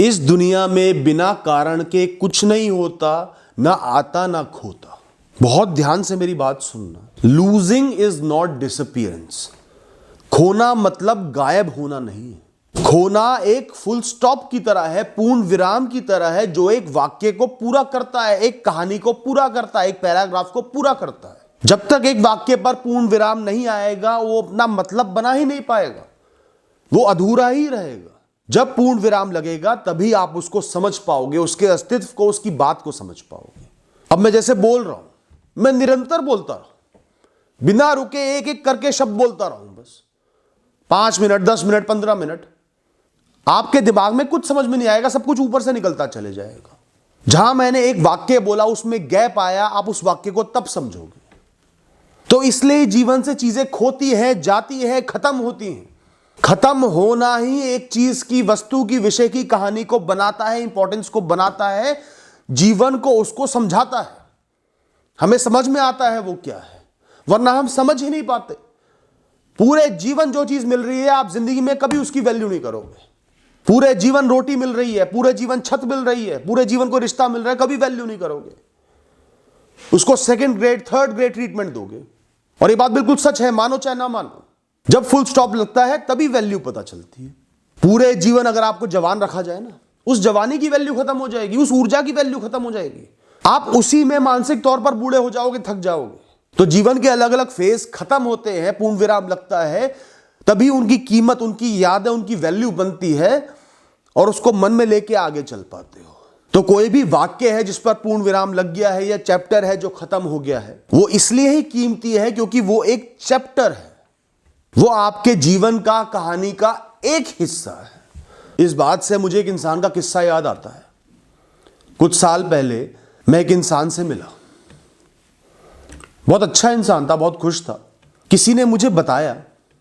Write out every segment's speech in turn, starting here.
इस दुनिया में बिना कारण के कुछ नहीं होता, ना आता ना खोता। बहुत ध्यान से मेरी बात सुनना। Losing is not disappearance. खोना मतलब गायब होना नहीं है। खोना एक फुल स्टॉप की तरह है, पूर्ण विराम की तरह है, जो एक वाक्य को पूरा करता है, एक कहानी को पूरा करता है, एक पैराग्राफ को पूरा करता है। जब तक एक वाक्य पर पूर्ण विराम नहीं आएगा, वो अपना मतलब बना ही नहीं पाएगा, वो अधूरा ही रहेगा। जब पूर्ण विराम लगेगा तभी आप उसको समझ पाओगे, उसके अस्तित्व को, उसकी बात को समझ पाओगे। अब मैं जैसे बोल रहा हूं, मैं निरंतर बोलता रहूं, बिना रुके एक एक करके शब्द बोलता रहूं, बस 5 मिनट, 10 मिनट, 15 मिनट, आपके दिमाग में कुछ समझ में नहीं आएगा, सब कुछ ऊपर से निकलता चले जाएगा। जहां मैंने एक वाक्य बोला, उसमें गैप आया, आप उस वाक्य को तब समझोगे। तो इसलिए जीवन से चीजें खोती हैं, जाती हैं, खत्म होती हैं। खत्म होना ही एक चीज की, वस्तु की, विषय की कहानी को बनाता है, इंपॉर्टेंस को बनाता है, जीवन को उसको समझाता है। हमें समझ में आता है वो क्या है, वरना हम समझ ही नहीं पाते। पूरे जीवन जो चीज मिल रही है, आप जिंदगी में कभी उसकी वैल्यू नहीं करोगे। पूरे जीवन रोटी मिल रही है, पूरे जीवन छत मिल रही है, पूरे जीवन को रिश्ता मिल रहा है, कभी वैल्यू नहीं करोगे। उसको second grade, third grade treatment दोगे। और ये बात बिल्कुल सच है, मानो चाहे ना मानो। जब फुल स्टॉप लगता है तभी वैल्यू पता चलती है। पूरे जीवन अगर आपको जवान रखा जाए ना, उस जवानी की वैल्यू खत्म हो जाएगी, उस ऊर्जा की वैल्यू खत्म हो जाएगी। आप उसी में मानसिक तौर पर बूढ़े हो जाओगे, थक जाओगे। तो जीवन के अलग अलग फेज खत्म होते हैं, पूर्ण विराम लगता है, तभी उनकी कीमत, उनकी यादें, उनकी वैल्यू बनती है और उसको मन में लेके आगे चल पाते हो। तो कोई भी वाक्य है जिस पर पूर्ण विराम लग गया है, या चैप्टर है जो खत्म हो गया है, वो इसलिए ही कीमती है क्योंकि वो एक चैप्टर है, वो आपके जीवन का, कहानी का एक हिस्सा है। इस बात से मुझे एक इंसान का किस्सा याद आता है। कुछ साल पहले मैं एक इंसान से मिला, बहुत अच्छा इंसान था, बहुत खुश था। किसी ने मुझे बताया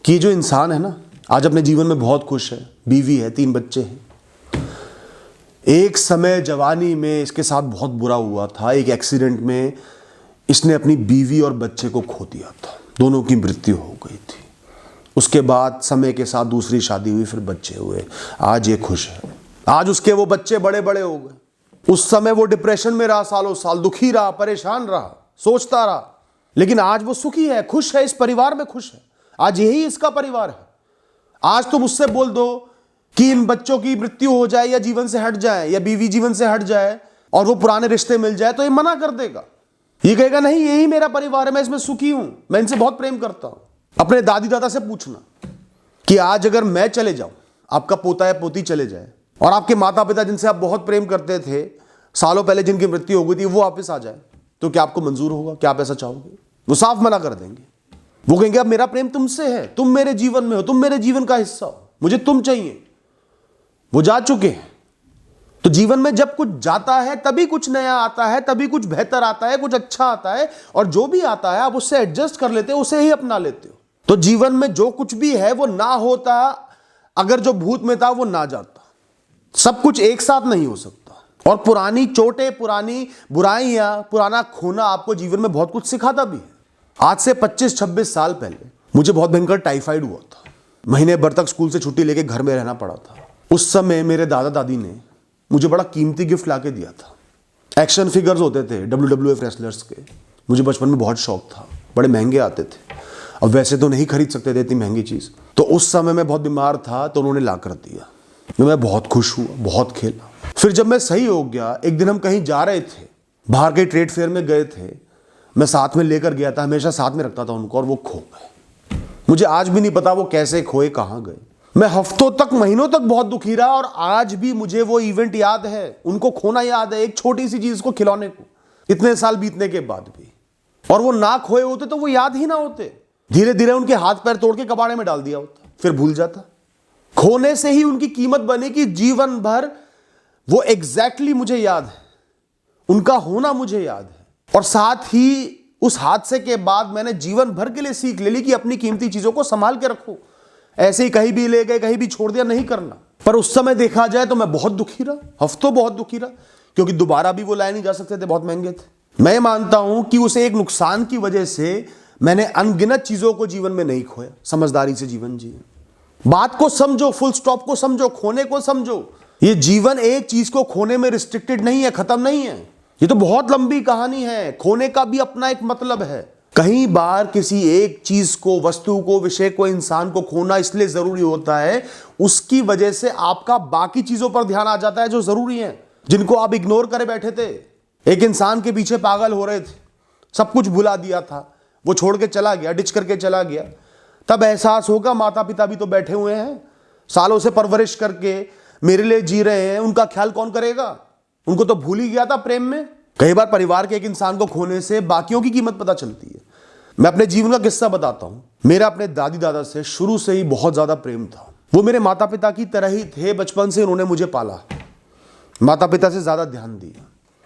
कि जो इंसान है ना, आज अपने जीवन में बहुत खुश है, बीवी है, 3 बच्चे हैं। एक समय जवानी में इसके साथ बहुत बुरा हुआ था। एक एक्सीडेंट में इसने अपनी बीवी और बच्चे को खो दिया था, दोनों की मृत्यु हो गई थी। उसके बाद समय के साथ दूसरी शादी हुई, फिर बच्चे हुए। आज ये खुश है, आज उसके वो बच्चे बड़े बड़े हो गए। उस समय वो डिप्रेशन में रहा, सालों साल दुखी रहा, परेशान रहा, सोचता रहा, लेकिन आज वो सुखी है, खुश है, इस परिवार में खुश है। आज यही इसका परिवार है। आज तुम उससे बोल दो कि इन बच्चों की मृत्यु हो जाए, या जीवन से हट जाए, या बीवी जीवन से हट जाए और वो पुराने रिश्ते मिल जाए, तो ये मना कर देगा। ये कहेगा नहीं, यही मेरा परिवार है, मैं इसमें सुखी हूं, मैं इनसे बहुत प्रेम करता हूं। अपने दादी दादा से पूछना कि आज अगर मैं चले जाऊं, आपका पोता या पोती चले जाए, और आपके माता पिता जिनसे आप बहुत प्रेम करते थे, सालों पहले जिनकी मृत्यु हो गई थी, वो वापस आ जाए, तो क्या आपको मंजूर होगा? क्या आप ऐसा चाहोगे? वो साफ मना कर देंगे। वो कहेंगे अब मेरा प्रेम तुमसे है, तुम मेरे जीवन में हो, तुम मेरे जीवन का हिस्सा हो, मुझे तुम चाहिए। वो जा चुके हैं। तो जीवन में जब कुछ जाता है तभी कुछ नया आता है, तभी कुछ बेहतर आता है, कुछ अच्छा आता है, और जो भी आता है आप उससे एडजस्ट कर लेते हो, उसे ही अपना लेते हो। तो जीवन में जो कुछ भी है वो ना होता अगर जो भूत में था वो ना जाता। सब कुछ एक साथ नहीं हो सकता। और पुरानी चोटें, पुरानी बुराइयां, पुराना खोना आपको जीवन में बहुत कुछ सिखाता भी है। आज से 25-26 साल पहले मुझे बहुत भयंकर टाइफाइड हुआ था। महीने भर तक स्कूल से छुट्टी लेके घर में रहना पड़ा था। उस समय मेरे दादा दादी ने मुझे बड़ा कीमती गिफ्ट लाके दिया था। एक्शन फिगर्स होते थे WWF रेसलर्स के, मुझे बचपन में बहुत शौक था। बड़े महंगे आते थे, अब वैसे तो नहीं खरीद सकते थे इतनी महंगी चीज़। तो उस समय मैं बहुत बीमार था, तो उन्होंने ला कर दिया। मैं बहुत खुश हुआ, बहुत खेला। फिर जब मैं सही हो गया, एक दिन हम कहीं जा रहे थे, बाहर के ट्रेड फेयर में गए थे, मैं साथ में लेकर गया था, हमेशा साथ में रखता था उनको, और वो खो गए। मुझे आज भी नहीं पता वो कैसे खोए, कहाँ गए। मैं हफ्तों तक, महीनों तक बहुत दुखी रहा, और आज भी मुझे वो इवेंट याद है, उनको खोना याद है, एक छोटी सी चीज को खिलौने को, इतने साल बीतने के बाद भी। और वो ना खोए होते तो वो याद ही ना होते। धीरे धीरे उनके हाथ पैर तोड़ के कबाड़े में डाल दिया होता, फिर भूल जाता। खोने से ही उनकी कीमत बनी कि जीवन भर वो एग्जैक्टली मुझे याद है, उनका होना मुझे याद है। और साथ ही उस हादसे के बाद मैंने जीवन भर के लिए सीख ले ली कि अपनी कीमती चीजों को संभाल के रखो। ऐसे ही कहीं भी ले गए, कहीं भी छोड़ दिया, नहीं करना। पर उस समय देखा जाए तो मैं बहुत दुखी रहा, हफ्तों बहुत दुखी रहा, क्योंकि दोबारा भी वो लाए नहीं जा सकते थे, बहुत महंगे थे। मैं मानता हूं कि उस एक नुकसान की वजह से मैंने अनगिनत चीजों को जीवन में नहीं खोया। समझदारी से जीवन जिए, बात को समझो, फुल स्टॉप को समझो, खोने को समझो, ये जीवन एक चीज को खोने में रिस्ट्रिक्टेड नहीं है, खत्म नहीं है। ये तो बहुत लंबी कहानी है। खोने का भी अपना एक मतलब है। कई बार किसी एक चीज को, वस्तु को, विषय को, इंसान को खोना इसलिए जरूरी होता है, उसकी वजह से आपका बाकी चीजों पर ध्यान आ जाता है जो जरूरी है, जिनको आप इग्नोर करे बैठे थे। एक इंसान के पीछे पागल हो रहे थे, सब कुछ भुला दिया था, वो छोड़ के चला गया, डिच करके चला गया। तब एहसास होगा माता पिता भी तो बैठे हुए हैं, सालों से परवरिश करके मेरे लिए जी रहे हैं, उनका ख्याल कौन करेगा? उनको तो भूल ही गया था प्रेम में। कई बार परिवार के एक इंसान को खोने से बाकियों की कीमत पता चलती है। मैं अपने जीवन का किस्सा बताता हूं। मेरा अपने दादी दादा से शुरू से ही बहुत ज्यादा प्रेम था। वो मेरे माता पिता की तरह ही थे। बचपन से उन्होंने मुझे पाला, माता पिता से ज्यादा ध्यान दिया,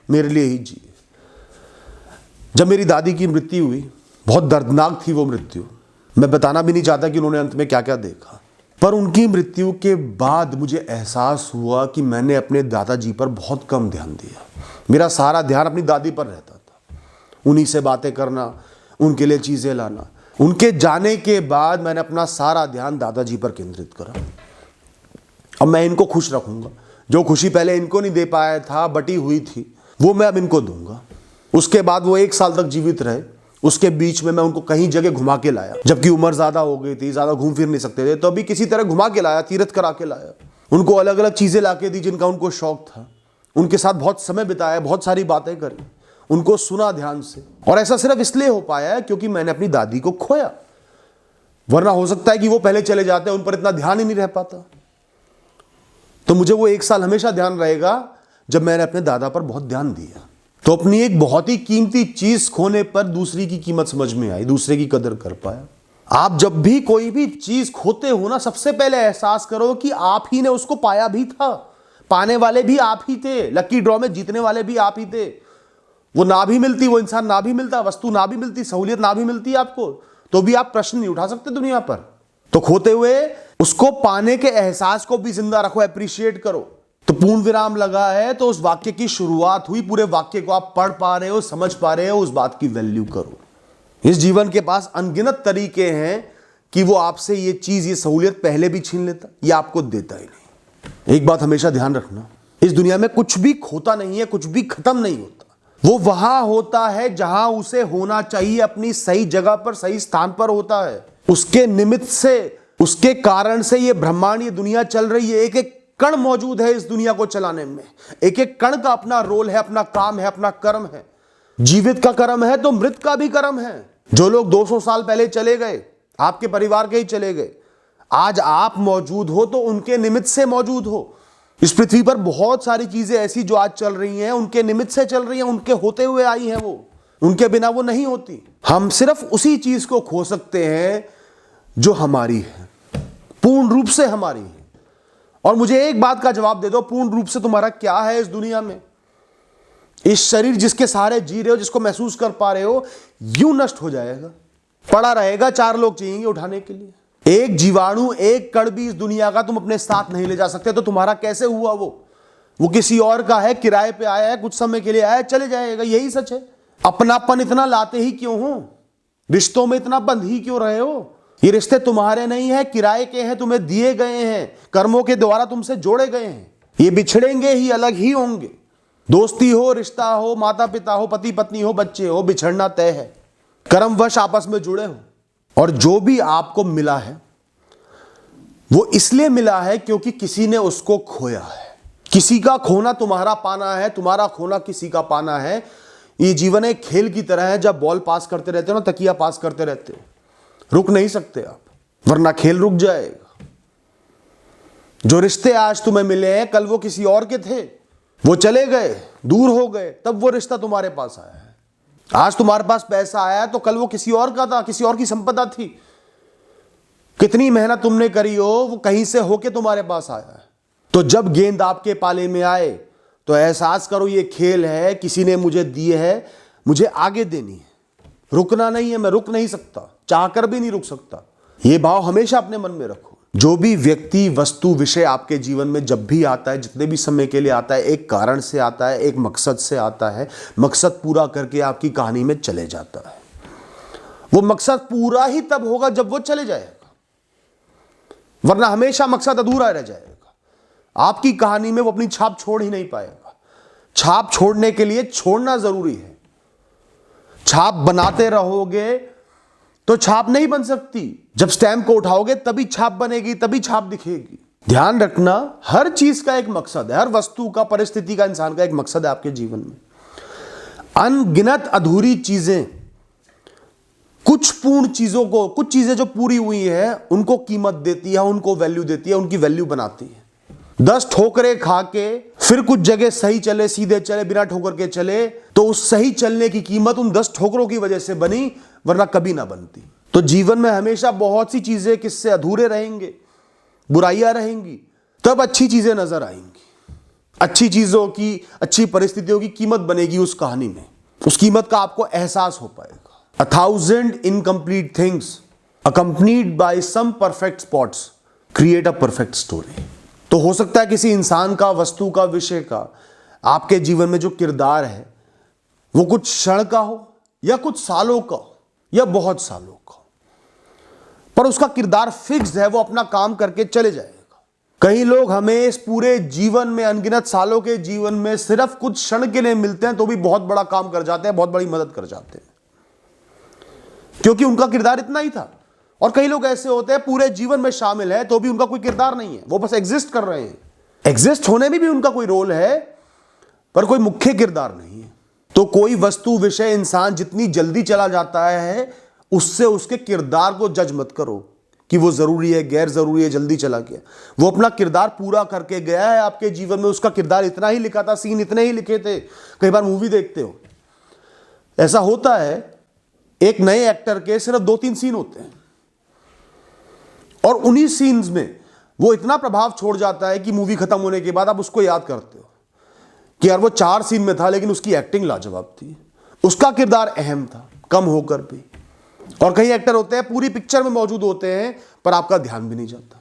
मेरे लिए ही जिए। जब मेरी दादी की मृत्यु हुई, बहुत दर्दनाक थी वो मृत्यु। मैं बताना भी नहीं चाहता कि उन्होंने अंत में क्या क्या देखा। पर उनकी मृत्यु के बाद मुझे एहसास हुआ कि मैंने अपने दादाजी पर बहुत कम ध्यान दिया। मेरा सारा ध्यान अपनी दादी पर रहता था, उन्हीं से बातें करना, उनके लिए चीजें लाना। उनके जाने के बाद मैंने अपना सारा ध्यान दादाजी पर केंद्रित करा। अब मैं इनको खुश रखूंगा। जो खुशी पहले इनको नहीं दे पाया था, बटी हुई थी, वो मैं अब इनको दूंगा। उसके बाद वो 1 साल तक जीवित रहे। उसके बीच में मैं उनको कहीं जगह घुमा के लाया, जबकि उम्र ज्यादा हो गई थी, ज्यादा घूम फिर नहीं सकते थे, तो अभी किसी तरह घुमा के लाया, तीर्थ करा के लाया। उनको अलग अलग चीजें ला के दी जिनका उनको शौक था। उनके साथ बहुत समय बिताया, बहुत सारी बातें करी, उनको सुना ध्यान से। और ऐसा सिर्फ इसलिए हो पाया क्योंकि मैंने अपनी दादी को खोया। वरना हो सकता है कि वो पहले चले जाते, उन पर इतना ध्यान ही नहीं रह पाता। तो मुझे वो 1 साल हमेशा ध्यान रहेगा जब मैंने अपने दादा पर बहुत ध्यान दिया। तो अपनी एक बहुत ही कीमती चीज खोने पर दूसरी की कीमत समझ में आई, दूसरे की कदर कर पाया। आप जब भी कोई भी चीज खोते हो ना, सबसे पहले एहसास करो कि आप ही ने उसको पाया भी था, पाने वाले भी आप ही थे, लकी ड्रॉ में जीतने वाले भी आप ही थे। वो ना भी मिलती, वो इंसान ना भी मिलता, वस्तु ना भी मिलती, सहूलियत ना भी मिलती आपको, तो भी आप प्रश्न नहीं उठा सकते दुनिया पर। तो खोते हुए उसको पाने के एहसास को भी जिंदा रखो, अप्रिशिएट करो। तो पूर्ण विराम लगा है तो उस वाक्य की शुरुआत हुई, पूरे वाक्य को आप पढ़ पा रहे हो, समझ पा रहे हो, उस बात की वैल्यू करो। इस जीवन के पास अनगिनत तरीके हैं कि वो आपसे ये चीज, ये सहूलियत पहले भी छीन लेता, या आपको देता ही नहीं। एक बात हमेशा ध्यान रखना, इस दुनिया में कुछ भी खोता नहीं है, कुछ भी खत्म नहीं होता। वो वहां होता है जहां उसे होना चाहिए, अपनी सही जगह पर, सही स्थान पर होता है। उसके निमित्त से, उसके कारण से ये ब्रह्मांड, ये दुनिया चल रही है। एक एक कण मौजूद है इस दुनिया को चलाने में। एक एक कण का अपना रोल है, अपना काम है, अपना कर्म है। जीवित का कर्म है तो मृत का भी कर्म है। जो लोग 200 साल पहले चले गए, आपके परिवार के ही चले गए, आज आप मौजूद हो तो उनके निमित्त से मौजूद हो। इस पृथ्वी पर बहुत सारी चीजें ऐसी जो आज चल रही हैं, उनके निमित्त से चल रही हैं, उनके होते हुए आई हैं वो, उनके बिना वो नहीं होती। हम सिर्फ उसी चीज को खो सकते हैं जो हमारी है, पूर्ण रूप से हमारी है। और मुझे एक बात का जवाब दे दो, पूर्ण रूप से तुम्हारा क्या है इस दुनिया में? इस शरीर जिसके सहारे जी रहे हो, जिसको महसूस कर पा रहे हो, यूं नष्ट हो जाएगा, पड़ा रहेगा। 4 लोग चाहिए उठाने के लिए। एक जीवाणु, एक कण भी इस दुनिया का तुम अपने साथ नहीं ले जा सकते। तो तुम्हारा कैसे हुआ? वो किसी और का है, किराए पे आया है, कुछ समय के लिए आया है, चले जाएगा। यही सच है। अपनापन इतना लाते ही क्यों हो? रिश्तों में इतना बंध ही क्यों रहे हो? ये रिश्ते तुम्हारे नहीं है, किराए के हैं, तुम्हें दिए गए हैं, कर्मों के द्वारा तुमसे जोड़े गए हैं। ये बिछड़ेंगे ही, अलग ही होंगे। दोस्ती हो, रिश्ता हो, माता पिता हो, पति पत्नी हो, बच्चे हो, बिछड़ना तय है। कर्मवश आपस में जुड़े हो। और जो भी आपको मिला है वो इसलिए मिला है क्योंकि किसी ने उसको खोया है। किसी का खोना तुम्हारा पाना है, तुम्हारा खोना किसी का पाना है। ये जीवन एक खेल की तरह है। जब बॉल पास करते रहते हो ना, तकिया पास करते रहते हो, रुक नहीं सकते आप, वरना खेल रुक जाएगा। जो रिश्ते आज तुम्हें मिले हैं, कल वो किसी और के थे, वो चले गए, दूर हो गए, तब वो रिश्ता तुम्हारे पास आया है। आज तुम्हारे पास पैसा आया तो कल वो किसी और का था, किसी और की संपदा थी। कितनी मेहनत तुमने करी हो, वो कहीं से होके तुम्हारे पास आया है। तो जब गेंद आपके पाले में आए तो एहसास करो ये खेल है, किसी ने मुझे दिए है, मुझे आगे देनी है, रुकना नहीं है। मैं रुक नहीं सकता, चाहकर भी नहीं रुक सकता। ये भाव हमेशा अपने मन में रखो। जो भी व्यक्ति, वस्तु, विषय आपके जीवन में जब भी आता है, जितने भी समय के लिए आता है, एक कारण से आता है, एक मकसद से आता है। मकसद पूरा करके आपकी कहानी में चले जाता है। वो मकसद पूरा ही तब होगा जब वो चले जाएगा, वरना हमेशा मकसद अधूरा रह जाएगा। आपकी कहानी में वो अपनी छाप छोड़ ही नहीं पाएगा। छाप छोड़ने के लिए छोड़ना जरूरी है। छाप बनाते रहोगे तो छाप नहीं बन सकती। जब स्टैम्प को उठाओगे तभी छाप बनेगी, तभी छाप दिखेगी। ध्यान रखना, हर चीज का एक मकसद है, हर वस्तु का, परिस्थिति का, इंसान का एक मकसद है आपके जीवन में। अनगिनत अधूरी चीजें, कुछ पूर्ण चीजों को, कुछ चीजें जो पूरी हुई है उनको कीमत देती है, उनको वैल्यू देती है, उनकी वैल्यू बनाती है। 10 ठोकरें खा के फिर कुछ जगह सही चले, सीधे चले, बिना ठोकर के चले, तो उस सही चलने की कीमत उन 10 ठोकरों की वजह से बनी, वरना कभी ना बनती। तो जीवन में हमेशा बहुत सी चीजें किससे अधूरे रहेंगे, बुराइयां रहेंगी, तब अच्छी चीजें नजर आएंगी। अच्छी चीजों की, अच्छी परिस्थितियों की कीमत बनेगी उस कहानी में, उस कीमत का आपको एहसास हो पाएगा। 1000 incomplete things accompanied by some perfect spots create a perfect story। तो हो सकता है किसी इंसान का, वस्तु का, विषय का आपके जीवन में जो किरदार है वो कुछ क्षण का हो, या कुछ सालों का हो, या बहुत सालों का हो, पर उसका किरदार फिक्स है, वो अपना काम करके चले जाएगा। कई लोग हमें इस पूरे जीवन में, अनगिनत सालों के जीवन में सिर्फ कुछ क्षण के लिए मिलते हैं तो भी बहुत बड़ा काम कर जाते हैं, बहुत बड़ी मदद कर जाते हैं, क्योंकि उनका किरदार इतना ही था। और कई लोग ऐसे होते हैं पूरे जीवन में शामिल है तो भी उनका कोई किरदार नहीं है, वो बस एग्जिस्ट कर रहे हैं। एग्जिस्ट होने में भी उनका कोई रोल है पर कोई मुख्य किरदार नहीं है। तो कोई वस्तु, विषय, इंसान जितनी जल्दी चला जाता है उससे उसके किरदार को जज मत करो कि वो जरूरी है, गैर जरूरी है, जल्दी चला गया। वो अपना किरदार पूरा करके गया है आपके जीवन में, उसका किरदार इतना ही लिखा था, सीन इतने ही लिखे थे। कई बार मूवी देखते हो, ऐसा होता है, एक नए एक्टर के सिर्फ 2-3 सीन होते हैं और उन्हीं सीन्स में वो इतना प्रभाव छोड़ जाता है कि मूवी खत्म होने के बाद आप उसको याद करते हो कि यार वो 4 सीन में था लेकिन उसकी एक्टिंग लाजवाब थी, उसका किरदार अहम था, कम होकर भी। और कई एक्टर होते हैं पूरी पिक्चर में मौजूद होते हैं पर आपका ध्यान भी नहीं जाता।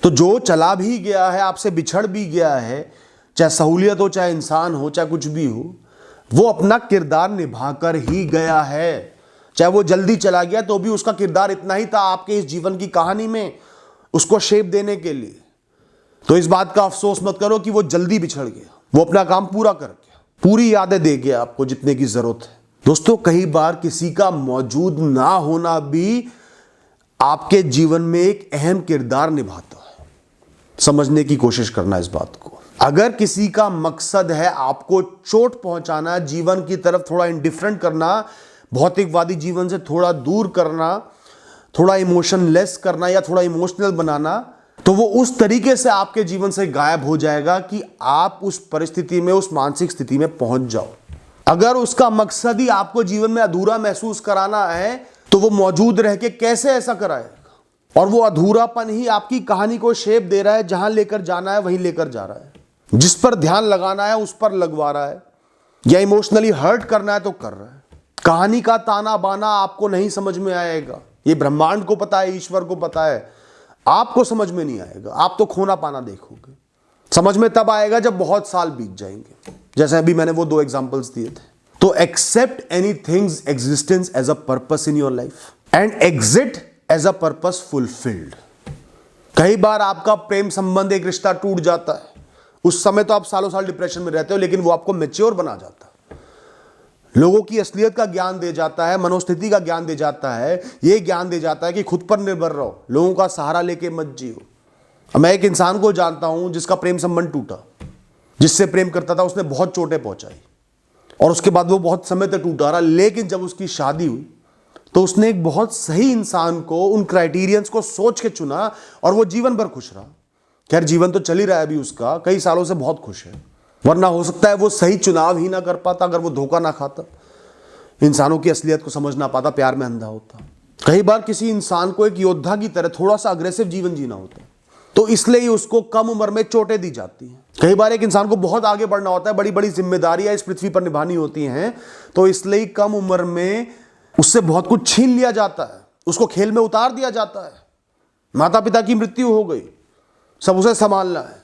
तो जो चला भी गया है, आपसे बिछड़ भी गया है, चाहे सहूलियत हो, चाहे इंसान हो, चाहे कुछ भी हो, वो अपना किरदार निभाकर ही गया है। चाहे वो जल्दी चला गया तो भी उसका किरदार इतना ही था आपके इस जीवन की कहानी में, उसको शेप देने के लिए। तो इस बात का अफसोस मत करो कि वो जल्दी बिछड़ गया, वो अपना काम पूरा कर गया, पूरी यादें दे गया आपको जितने की जरूरत है। दोस्तों, कई बार किसी का मौजूद ना होना भी आपके जीवन में एक अहम किरदार निभाता है। समझने की कोशिश करना इस बात को। अगर किसी का मकसद है आपको चोट पहुंचाना, जीवन की तरफ थोड़ा इंडिफरेंट करना, भौतिकवादी जीवन से थोड़ा दूर करना, थोड़ा इमोशनलेस करना या थोड़ा इमोशनल बनाना, तो वो उस तरीके से आपके जीवन से गायब हो जाएगा कि आप उस परिस्थिति में, उस मानसिक स्थिति में पहुंच जाओ। अगर उसका मकसद ही आपको जीवन में अधूरा महसूस कराना है तो वो मौजूद रह के कैसे ऐसा कराएगा? और वो अधूरापन ही आपकी कहानी को शेप दे रहा है। जहां लेकर जाना है वहीं लेकर जा रहा है, जिस पर ध्यान लगाना है उस पर लगवा रहा है, या इमोशनली हर्ट करना है तो कर रहा है। कहानी का ताना बाना आपको नहीं समझ में आएगा, ये ब्रह्मांड को पता है, ईश्वर को पता है, आपको समझ में नहीं आएगा। आप तो खोना पाना देखोगे। समझ में तब आएगा जब बहुत साल बीत जाएंगे, जैसे अभी मैंने वो 2 एग्जांपल्स दिए थे। तो accept anything's existence as a purpose in your life and exit as a purpose fulfilled. कई बार आपका प्रेम संबंध, एक रिश्ता टूट जाता है, उस समय तो आप सालों साल डिप्रेशन में रहते हो, लेकिन वो आपको मैच्योर बना जाता है, लोगों की असलियत का ज्ञान दे जाता है, मनोस्थिति का ज्ञान दे जाता है, ये ज्ञान दे जाता है कि खुद पर निर्भर रहो, लोगों का सहारा लेके मत जियो। मैं एक इंसान को जानता हूं जिसका प्रेम संबंध टूटा, जिससे प्रेम करता था, उसने बहुत चोटें पहुंचाई और उसके बाद वो बहुत समय तक टूटा रहा, लेकिन जब उसकी शादी हुई तो उसने एक बहुत सही इंसान को, उन क्राइटेरियंस को सोच के चुना और वो जीवन भर खुश रहा। खैर जीवन तो चल ही रहा है अभी उसका, कई सालों से बहुत खुश है, वरना हो सकता है वो सही चुनाव ही ना कर पाता अगर वो धोखा ना खाता, इंसानों की असलियत को समझ ना पाता, प्यार में अंधा होता। कई बार किसी इंसान को एक योद्धा की तरह थोड़ा सा अग्रेसिव जीवन जीना होता है, तो इसलिए ही उसको कम उम्र में चोटें दी जाती हैं। कई बार एक इंसान को बहुत आगे बढ़ना होता है, बड़ी बड़ी जिम्मेदारियां इस पृथ्वी पर निभानी होती हैं, तो इसलिए कम उम्र में उससे बहुत कुछ छीन लिया जाता है, उसको खेल में उतार दिया जाता है। माता पिता की मृत्यु हो गई, सब उसे संभालना है,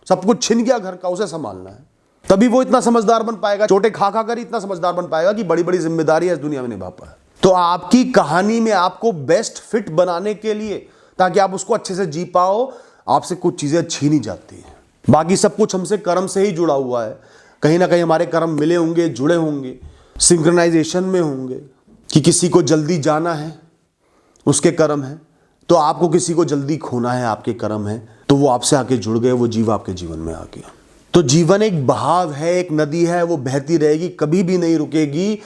सब कुछ छिन गया घर का, उसे संभालना है, तभी वो इतना समझदार बन पाएगा, चोटें खा खा कर ही इतना समझदार बन पाएगा कि बड़ी बड़ी जिम्मेदारियां इस दुनिया में निभा पाए। तो आपकी कहानी में आपको बेस्ट फिट बनाने के लिए, ताकि आप उसको अच्छे से जी पाओ, आपसे कुछ चीजें छीनी जाती हैं। बाकी सब कुछ हमसे कर्म से ही जुड़ा हुआ है। कहीं ना कहीं हमारे कर्म मिले होंगे, जुड़े होंगे, सिंक्रोनाइजेशन में होंगे कि किसी को जल्दी जाना है, उसके कर्म है, तो आपको किसी को जल्दी खोना है, आपके कर्म है, तो वो आपसे आके जुड़ गए, वो जीव आपके जीवन में आ गया। तो जीवन एक बहाव है, एक नदी है, वो बहती रहेगी, कभी भी नहीं रुकेगी।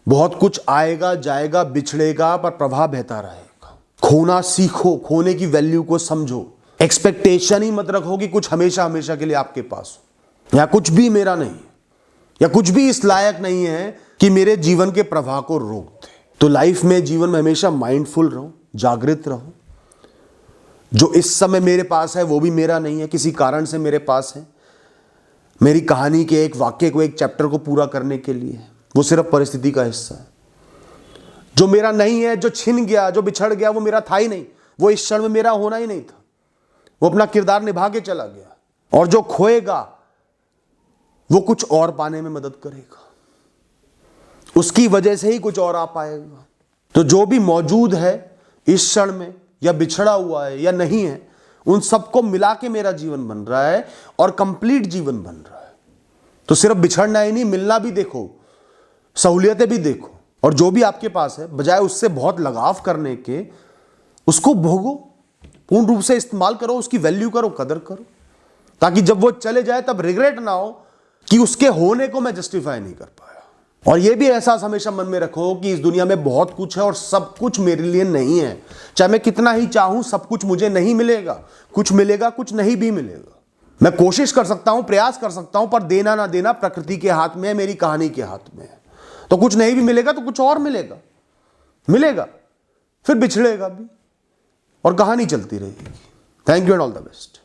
बहुत कुछ आएगा जाएगा, बिछड़ेगा, पर प्रवाह बहता रहेगा। खोना सीखो, खोने की वैल्यू को समझो। एक्सपेक्टेशन ही मत रखो कि कुछ हमेशा हमेशा के लिए आपके पास हो, या कुछ भी मेरा नहीं है, या कुछ भी इस लायक नहीं है कि मेरे जीवन के प्रवाह को रोक दे। तो लाइफ में, जीवन में हमेशा माइंडफुल रहो, जागृत रहो। जो इस समय मेरे पास है वो भी मेरा नहीं है, किसी कारण से मेरे पास है। मेरी कहानी के एक वाक्य को, एक चैप्टर को पूरा करने के लिए, वो सिर्फ परिस्थिति का हिस्सा है। जो मेरा नहीं है, जो छिन गया, जो बिछड़ गया, वो मेरा था ही नहीं, वो इस क्षण में मेरा होना ही नहीं था। वो अपना किरदार निभा के चला गया। और जो खोएगा वो कुछ और पाने में मदद करेगा, उसकी वजह से ही कुछ और आ पाएगा। तो जो भी मौजूद है इस क्षण में, या बिछड़ा हुआ है या नहीं है, उन सबको मिला के मेरा जीवन बन रहा है और कंप्लीट जीवन बन रहा है। तो सिर्फ बिछड़ना ही नहीं, मिलना भी देखो, सहूलियतें भी देखो, और जो भी आपके पास है बजाय उससे बहुत लगाव करने के, उसको भोगो, पूर्ण रूप से इस्तेमाल करो, उसकी वैल्यू करो, कदर करो, ताकि जब वो चले जाए तब रिग्रेट ना हो कि उसके होने को मैं जस्टिफाई नहीं कर पाया। और यह भी एहसास हमेशा मन में रखो कि इस दुनिया में बहुत कुछ है और सब कुछ मेरे लिए नहीं है। चाहे मैं कितना ही चाहूं, सब कुछ मुझे नहीं मिलेगा, कुछ मिलेगा, कुछ नहीं भी मिलेगा। मैं कोशिश कर सकता हूं, प्रयास कर सकता हूं, पर देना ना देना प्रकृति के हाथ में है, मेरी कहानी के हाथ में है। तो कुछ नहीं भी मिलेगा तो कुछ और मिलेगा, फिर बिछड़ेगा भी, और कहानी चलती रहेगी। Thank you and all the best.